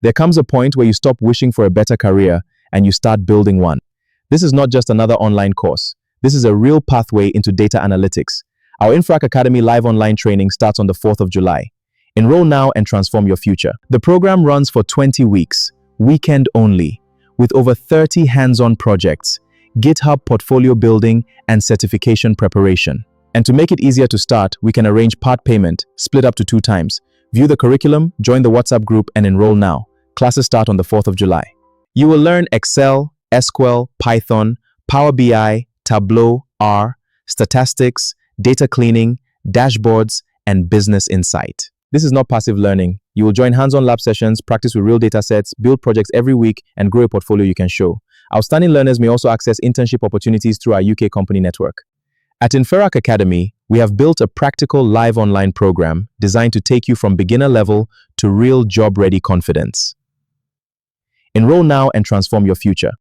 There comes a point where you stop wishing for a better career and you start building one. This is not just another online course. This is a real pathway into data analytics. Our Inferaq Academy live online training starts on the 4th of July. Enroll now and transform your future. The program runs for 20 weeks, weekend only, with over 30 hands-on projects, GitHub portfolio building, and certification preparation. And to make it easier to start, we can arrange part payment, split up to 2 times. View the curriculum, join the WhatsApp group, and enroll now. Classes start on the 4th of July. You will learn Excel, SQL, Python, Power BI, Tableau, R, statistics, data cleaning, dashboards, and business insight. This is not passive learning. You will join hands-on lab sessions, practice with real data sets, build projects every week, and grow a portfolio you can show. Outstanding learners may also access internship opportunities through our UK company network. At Inferaq Academy, we have built a practical live online program designed to take you from beginner level to real job-ready confidence. Enroll now and transform your future.